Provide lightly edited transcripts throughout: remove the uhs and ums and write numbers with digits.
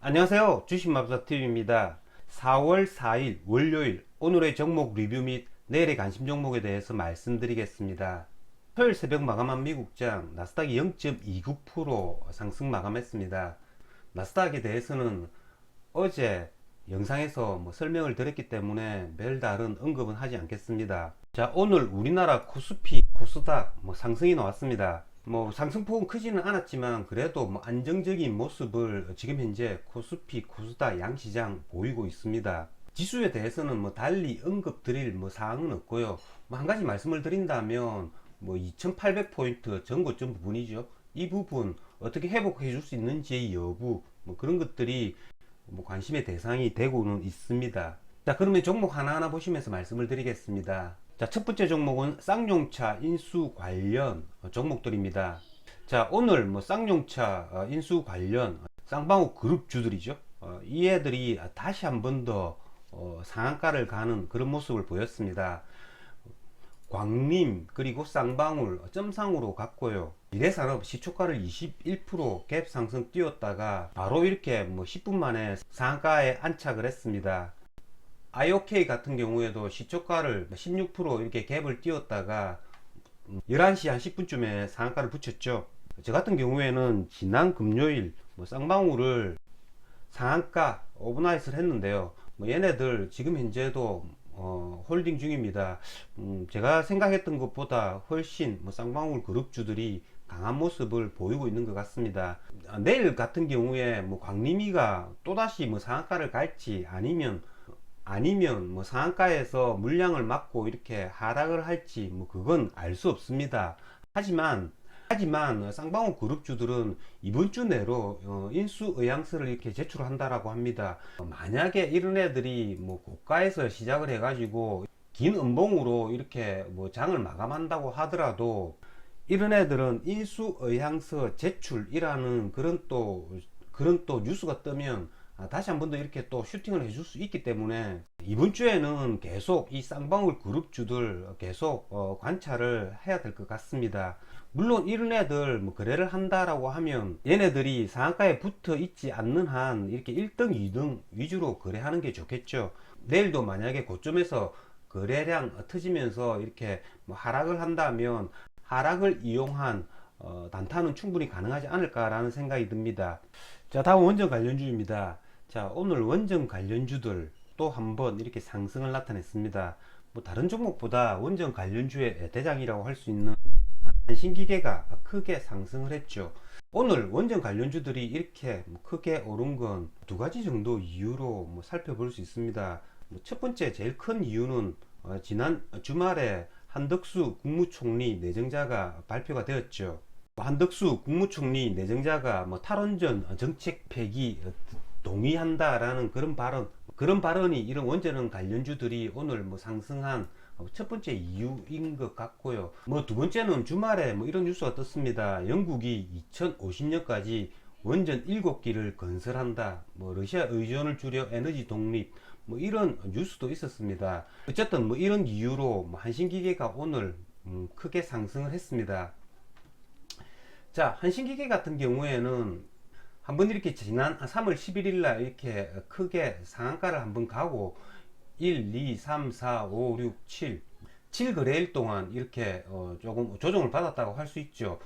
안녕하세요. 주식맘사TV입니다. 4월 4일 월요일 오늘의 종목 리뷰 및 내일의 관심 종목에 대해서 말씀드리겠습니다. 토요일 새벽 마감한 미국장 나스닥이 0.29% 상승 마감했습니다. 나스닥에 대해서는 어제 영상에서 설명을 드렸기 때문에 별다른 언급은 하지 않겠습니다. 자, 오늘 우리나라 코스피, 코스닥 상승이 나왔습니다. 상승폭은 크지는 않았지만 그래도 안정적인 모습을 지금 현재 코스피, 코스닥 양시장 보이고 있습니다. 지수에 대해서는 달리 언급 드릴 사항은 없고요. 한 가지 말씀을 드린다면 2800포인트 전고점 부분이죠. 이 부분 어떻게 회복해 줄 수 있는지의 여부 그런 것들이 관심의 대상이 되고는 있습니다. 자, 그러면 종목 하나하나 보시면서 말씀을 드리겠습니다. 자, 첫 번째 종목은 쌍용차 인수 관련 종목들입니다. 자, 오늘 쌍용차 인수 관련 쌍방울 그룹 주들이죠. 이 애들이 다시 한 번 더 상한가를 가는 그런 모습을 보였습니다. 광림 그리고 쌍방울 점상으로 갔고요. 미래산업 시초가를 21% 갭 상승 띄웠다가 바로 이렇게 10분 만에 상한가에 안착을 했습니다. IOK 같은 경우에도 시초가를 16% 이렇게 갭을 띄웠다가 11시 한 10분쯤에 상한가를 붙였죠. 저 같은 경우에는 지난 금요일 쌍방울을 상한가 오버나이트를 했는데요. 얘네들 지금 현재도 홀딩 중입니다. 제가 생각했던 것보다 훨씬 쌍방울 그룹주들이 강한 모습을 보이고 있는 것 같습니다. 내일 같은 경우에 광림이가 또다시 상한가를 갈지 아니면 상한가에서 물량을 막고 이렇게 하락을 할지 그건 알 수 없습니다. 하지만 쌍방울 그룹주들은 이번 주 내로 인수 의향서를 이렇게 제출한다라고 합니다. 만약에 이런 애들이 고가에서 시작을 해가지고 긴 음봉으로 이렇게 장을 마감한다고 하더라도 이런 애들은 인수 의향서 제출이라는 그런 또 뉴스가 뜨면 다시 한 번 더 이렇게 또 슈팅을 해줄 수 있기 때문에 이번 주에는 계속 이 쌍방울 그룹주들 계속 관찰을 해야 될 것 같습니다. 물론 이런 애들 거래를 한다라고 하면 얘네들이 상한가에 붙어 있지 않는 한 이렇게 1등 2등 위주로 거래하는 게 좋겠죠. 내일도 만약에 고점에서 거래량 터지면서 이렇게 하락을 한다면 하락을 이용한 단타는 충분히 가능하지 않을까라는 생각이 듭니다. 자, 다음 원전 관련주입니다. 자, 오늘 원전 관련주들 또 한번 이렇게 상승을 나타냈습니다. 다른 종목보다 원전 관련주의 대장이라고 할 수 있는 한신기계가 크게 상승을 했죠. 오늘 원전 관련주들이 이렇게 크게 오른 건 두 가지 정도 이유로 살펴볼 수 있습니다. 첫 번째 제일 큰 이유는 지난 주말에 한덕수 국무총리 내정자가 발표가 되었죠. 한덕수 국무총리 내정자가 탈원전 정책 폐기 동의한다라는 그런 발언이 이런 원전 관련주들이 오늘 상승한 첫 번째 이유인 것 같고요. 두 번째는 주말에 이런 뉴스가 떴습니다. 영국이 2050년까지 원전 7기를 건설한다. 러시아 의존을 줄여 에너지 독립. 이런 뉴스도 있었습니다. 어쨌든 이런 이유로 한신기계가 오늘 크게 상승을 했습니다. 자, 한신기계 같은 경우에는 한번 이렇게 지난 3월 11일 날 이렇게 크게 상한가를 한번 가고 1, 2, 3, 4, 5, 6, 7 거래일 동안 이렇게 조금 조정을 받았다고 할 수 있죠.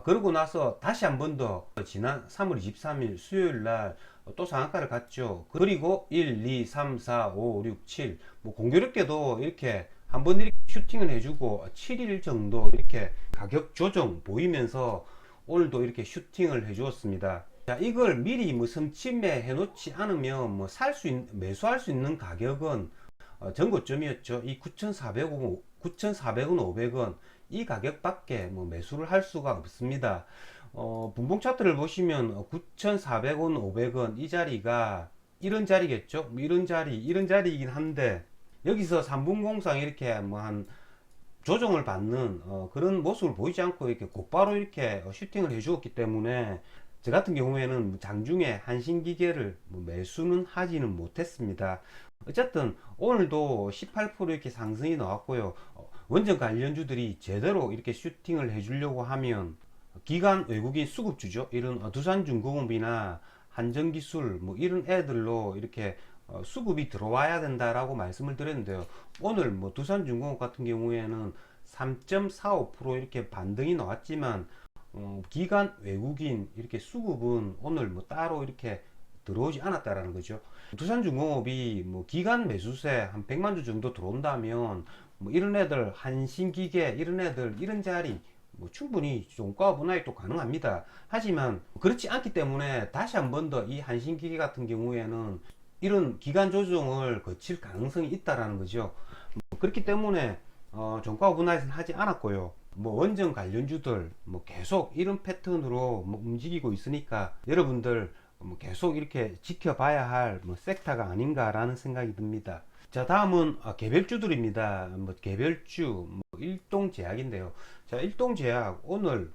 그러고 나서 다시 한 번 더 지난 3월 23일 수요일 날 또 상한가를 갔죠. 그리고 1, 2, 3, 4, 5, 6, 7 공교롭게도 이렇게 한번 이렇게 슈팅을 해주고 7일 정도 이렇게 가격 조정 보이면서 오늘도 이렇게 슈팅을 해주었습니다. 자, 이걸 미리 섬침해 해놓지 않으면 매수할 수 있는 가격은 전고점이었죠. 이 9,400원, 500원 이 가격밖에 매수를 할 수가 없습니다. 분봉 차트를 보시면 9,400원, 500원 이 자리가 이런 자리겠죠. 이런 자리이긴 한데 여기서 3분 공상 이렇게 한 조정을 받는 그런 모습을 보이지 않고 이렇게 곧바로 이렇게 슈팅을 해 주었기 때문에 저 같은 경우에는 장중에 한신기계를 매수는 하지는 못했습니다. 어쨌든 오늘도 18% 이렇게 상승이 나왔고요. 원전 관련주들이 제대로 이렇게 슈팅을 해 주려고 하면 기관 외국인 수급주죠. 이런 두산중공업이나 한전기술 뭐 이런 애들로 이렇게 수급이 들어와야 된다라고 말씀을 드렸는데요. 오늘 뭐 두산중공업 같은 경우에는 3.45% 이렇게 반등이 나왔지만 기관 외국인 이렇게 수급은 오늘 뭐 따로 이렇게 들어오지 않았다라는 거죠. 두산중공업이 뭐 기관 매수세 한 100만 주 정도 들어온다면 뭐 이런 애들 한신기계 이런 애들 이런 자리 뭐 충분히 종가 분할도 가능합니다. 하지만 그렇지 않기 때문에 다시 한 번 더 이 한신기계 같은 경우에는 이런 기간 조정을 거칠 가능성이 있다라는 거죠. 그렇기 때문에 종가 분할은 하지 않았고요. 뭐 원전 관련주들 뭐 계속 이런 패턴으로 뭐 움직이고 있으니까 여러분들 뭐 계속 이렇게 지켜봐야 할 뭐 섹터가 아닌가라는 생각이 듭니다. 자, 다음은 개별주들입니다. 뭐 개별주 뭐 일동제약인데요. 자, 일동제약 오늘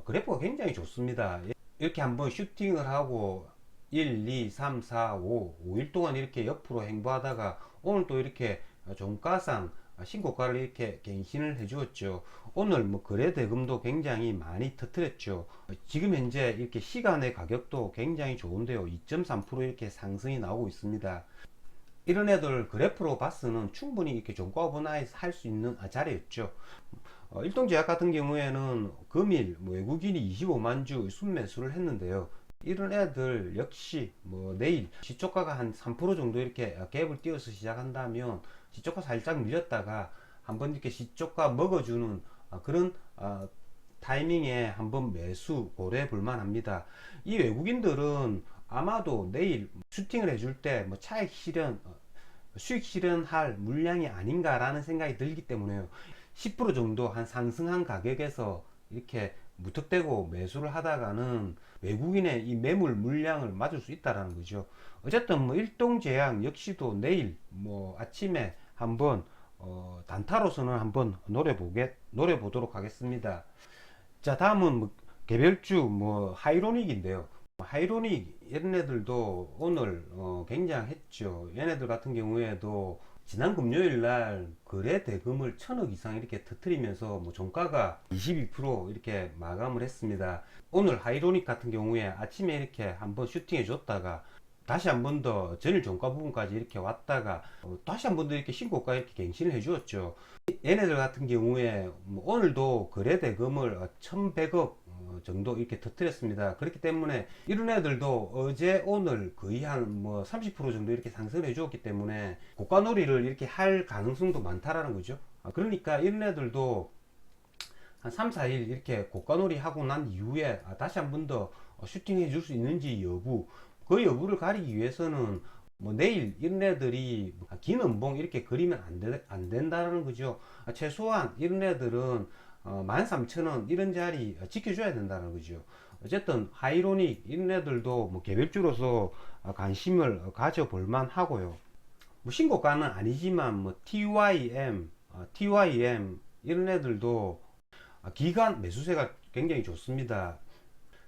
그래프가 굉장히 좋습니다. 이렇게 한번 슈팅을 하고 1, 2, 3, 4, 5, 5일 동안 이렇게 옆으로 행보하다가 오늘 또 이렇게 종가상 신고가를 이렇게 갱신을 해 주었죠. 오늘 뭐 거래 대금도 굉장히 많이 터뜨렸죠. 지금 현재 이렇게 시간의 가격도 굉장히 좋은데요. 2.3% 이렇게 상승이 나오고 있습니다. 이런 애들 그래프로 봤으면 충분히 이렇게 종가 오버나이트 할 수 있는 자리였죠. 일동제약 같은 경우에는 금일 뭐 외국인이 25만 주 순매수를 했는데요. 이런 애들 역시 뭐 내일 시초가가 한 3% 정도 이렇게 갭을 띄워서 시작한다면 시초가 살짝 밀렸다가 한번 이렇게 시초가 먹어주는 그런 타이밍에 한번 매수 고려해 볼 만합니다. 이 외국인들은 아마도 내일 슈팅을 해줄 때 뭐 차익 실현 수익 실현할 물량이 아닌가라는 생각이 들기 때문에요. 10% 정도 한 상승한 가격에서 이렇게 무턱대고 매수를 하다가는 외국인의 이 매물 물량을 맞을 수 있다라는 거죠. 어쨌든 뭐 일동제약 역시도 내일 뭐 아침에 한번 단타로서는 한번 노려보도록 하겠습니다. 자, 다음은 뭐 개별주 뭐 하이로닉인데요. 하이로닉 이런 애들도 오늘 굉장했죠. 얘네들 같은 경우에도 지난 금요일 날 거래 대금을 1000억 이상 이렇게 터뜨리면서 뭐 종가가 22% 이렇게 마감을 했습니다. 오늘 하이로닉 같은 경우에 아침에 이렇게 한번 슈팅해 줬다가 다시 한 번 더 전일 종가 부분까지 이렇게 왔다가 다시 한 번 더 이렇게 신고가 이렇게 갱신을 해 주었죠. 얘네들 같은 경우에 뭐 오늘도 거래 대금을 1100억 정도 이렇게 터뜨렸습니다. 그렇기 때문에 이런 애들도 어제 오늘 거의 한 뭐 30% 정도 이렇게 상승해 주었기 때문에 고가 놀이를 이렇게 할 가능성도 많다라는 거죠. 그러니까 이런 애들도 한 3, 4일 이렇게 고가 놀이 하고 난 이후에 다시 한 번 더 슈팅해 줄 수 있는지 여부, 그 여부를 가리기 위해서는 뭐 내일 이런 애들이 긴 연봉 이렇게 그리면 안 된다는 거죠. 최소한 이런 애들은 13,000원 이런 자리 지켜줘야 된다는 거죠. 어쨌든 하이로닉 이런 애들도 뭐 개별주로서 관심을 가져볼만 하고요. 뭐 신고가는 아니지만 뭐 TYM 이런 애들도 기간 매수세가 굉장히 좋습니다.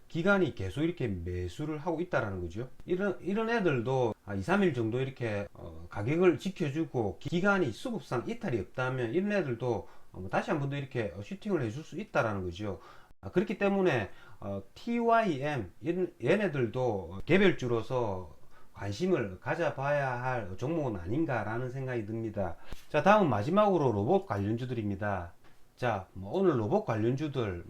기간이 계속 이렇게 매수를 하고 있다라는 거죠. 이런 애들도 2, 3일 정도 이렇게 가격을 지켜주고 기간이 수급상 이탈이 없다면 이런 애들도 다시 한 번 더 이렇게 슈팅을 해줄 수 있다라는 거죠. 그렇기 때문에 TYM 얘네들도 개별주로서 관심을 가져봐야 할 종목은 아닌가라는 생각이 듭니다. 자, 다음 마지막으로 로봇 관련주들입니다. 자, 뭐 오늘 로봇 관련주들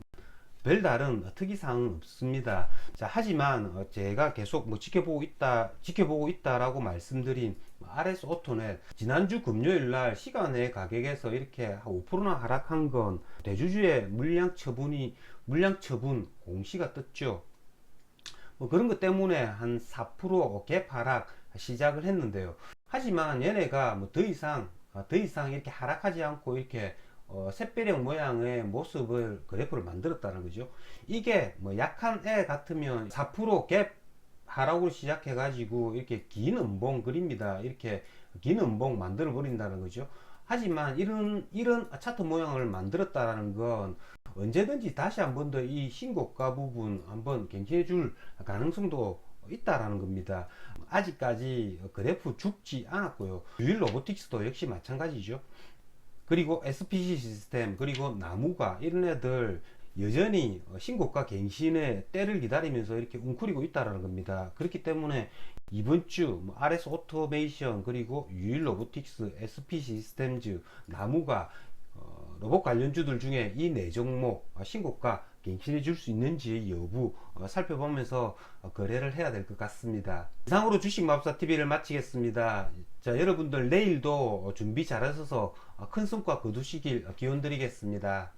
별다른 특이사항은 없습니다. 자, 하지만 제가 계속 뭐 지켜보고 있다라고 말씀드린 RS 오토넷 지난주 금요일 날 시간의 가격에서 이렇게 한 5%나 하락한 건 대주주의 물량 처분 공시가 떴죠. 뭐 그런 것 때문에 한 4% 갭 하락 시작을 했는데요. 하지만 얘네가 뭐 더 이상 이렇게 하락하지 않고 이렇게 샛별형 모양의 모습을 그래프를 만들었다는 거죠. 이게 뭐 약한 애 같으면 4%갭 하락으로 시작해 가지고 이렇게 긴 음봉 그립니다. 이렇게 긴 음봉 만들어 버린다는 거죠. 하지만 이런 차트 모양을 만들었다라는 건 언제든지 다시 한 번 더 이 신고가 부분 한번 갱신해 줄 가능성도 있다라는 겁니다. 아직까지 그래프 죽지 않았고요. 유일 로보틱스도 역시 마찬가지죠. 그리고 SPC 시스템, 그리고 나무가 이런 애들 여전히 신고가 갱신의 때를 기다리면서 이렇게 웅크리고 있다는 겁니다. 그렇기 때문에 이번 주 RS 오토메이션 그리고 유일 로보틱스, SP 시스템즈, 나무가 로봇 관련주들 중에 이 네 종목 신고가 갱신해 줄 수 있는지 여부 살펴보면서 거래를 해야 될 것 같습니다. 이상으로 주식마법사 TV를 마치겠습니다. 자, 여러분들 내일도 준비 잘하셔서 큰 성과 거두시길 기원 드리겠습니다.